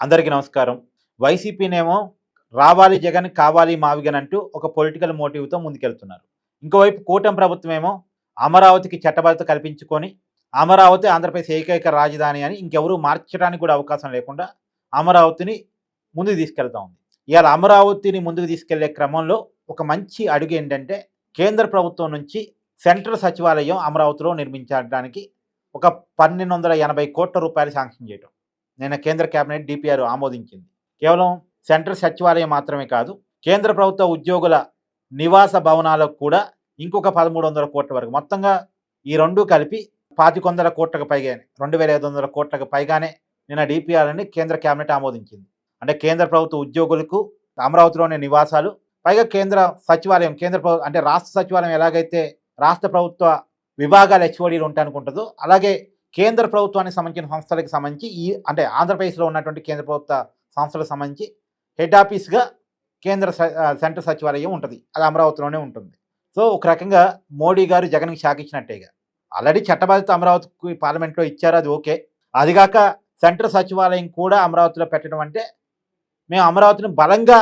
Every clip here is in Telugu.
అందరికీ నమస్కారం. వైసీపీనేమో రావాలి జగన్, కావాలి మావిగన్ అంటూ ఒక పొలిటికల్ మోటివ్‌తో ముందుకెళ్తున్నారు. ఇంకోవైపు కూటమి ప్రభుత్వమేమో అమరావతికి చట్టబద్ధత కల్పించుకొని, అమరావతి ఆంధ్రప్రదేశ్ ఏకైక రాజధాని అని ఇంకెవరు మార్చడానికి కూడా అవకాశం లేకుండా అమరావతిని ముందుకు తీసుకెళ్తా ఉంది. ఇవాళ అమరావతిని ముందుకు తీసుకెళ్లే క్రమంలో ఒక మంచి అడుగు ఏంటంటే, కేంద్ర ప్రభుత్వం నుంచి సెంట్రల్ సచివాలయం అమరావతిలో నిర్మించడానికి ఒక 1,280 కోట్ల రూపాయలు శాంక్షన్ చేయటం. నిన్న కేంద్ర కేబినెట్ డిపిఆర్ ఆమోదించింది. కేవలం సెంట్రల్ సచివాలయం మాత్రమే కాదు, కేంద్ర ప్రభుత్వ ఉద్యోగుల నివాస భవనాలకు కూడా ఇంకొక 1,300 కోట్ల వరకు, మొత్తంగా ఈ రెండు కలిపి 2,500 కోట్లకు పైగానే, 2,500 కోట్లకు పైగానే నిన్న డిపిఆర్ అని కేంద్ర కేబినెట్ ఆమోదించింది. అంటే కేంద్ర ప్రభుత్వ ఉద్యోగులకు అమరావతిలోని నివాసాలు, పైగా కేంద్ర సచివాలయం, అంటే రాష్ట్ర సచివాలయం ఎలాగైతే రాష్ట్ర ప్రభుత్వ విభాగాల హెచ్ఓడీలు ఉంటాయనుకుంటుందో, అలాగే కేంద్ర ప్రభుత్వానికి సంబంధించిన సంస్థలకు సంబంధించి అంటే ఆంధ్రప్రదేశ్లో ఉన్నటువంటి కేంద్ర ప్రభుత్వ సంస్థలకు సంబంధించి హెడ్ ఆఫీస్గా సెంట్రల్ సచివాలయం ఉంటుంది. అది అమరావతిలోనే ఉంటుంది. సో ఒక రకంగా మోడీ గారు జగన్కి షాక్ ఇచ్చినట్టేగా. ఆల్రెడీ చట్టబద్ధత అమరావతికి పార్లమెంట్లో ఇచ్చారు, అది ఓకే. అదిగాక సెంట్రల్ సచివాలయం కూడా అమరావతిలో పెట్టడం అంటే మేము అమరావతిని బలంగా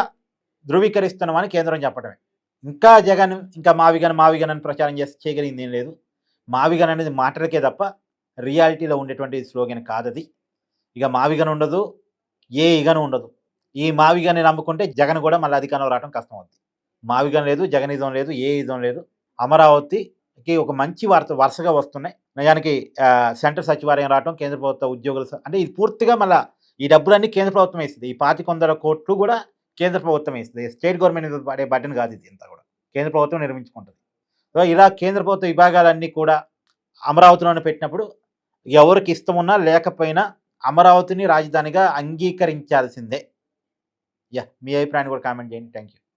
ధృవీకరిస్తున్నామని కేంద్రం చెప్పడమే. ఇంకా జగన్ మావిగన్ అని ప్రచారం చేయగలిగింది ఏం లేదు. మావిగన్ అనేది మాటలకే తప్ప రియాలిటీలో ఉండేటువంటి స్లోగన్ కాదది. ఇక మావిగన్ ఉండదు, ఏ ఇగను ఉండదు. ఈ మావిగన్ని నమ్ముకుంటే జగన్ కూడా మళ్ళీ అధికారంలో రావడం కష్టం అవుతుంది. మావిగన్ లేదు, జగనిజం లేదు, ఏ ఇజం లేదు. అమరావతికి ఒక మంచి వార్త వరుసగా వస్తున్నాయి. నిజానికి సెంట్రల్ సచివాలయం రావడం, కేంద్ర ప్రభుత్వ ఉద్యోగులు, అంటే ఇది పూర్తిగా మళ్ళీ ఈ డబ్బులన్నీ కేంద్ర ప్రభుత్వం వేస్తుంది. ఈ 2,500 కోట్లు కూడా కేంద్ర ప్రభుత్వం వేస్తుంది. స్టేట్ గవర్నమెంట్ పడే బడ్డెన్ కాదు, ఇది ఇంతా కూడా కేంద్ర ప్రభుత్వం నిర్మించుకుంటుంది. సో ఇలా కేంద్ర ప్రభుత్వ విభాగాలన్నీ కూడా అమరావతిలోనే పెట్టినప్పుడు ఎవరికి ఇష్టం ఉన్నా లేకపోయినా అమరావతిని రాజధానిగా అంగీకరించాల్సిందే. మీ అభిప్రాయాన్ని కూడా కామెంట్ చేయండి. Thank you.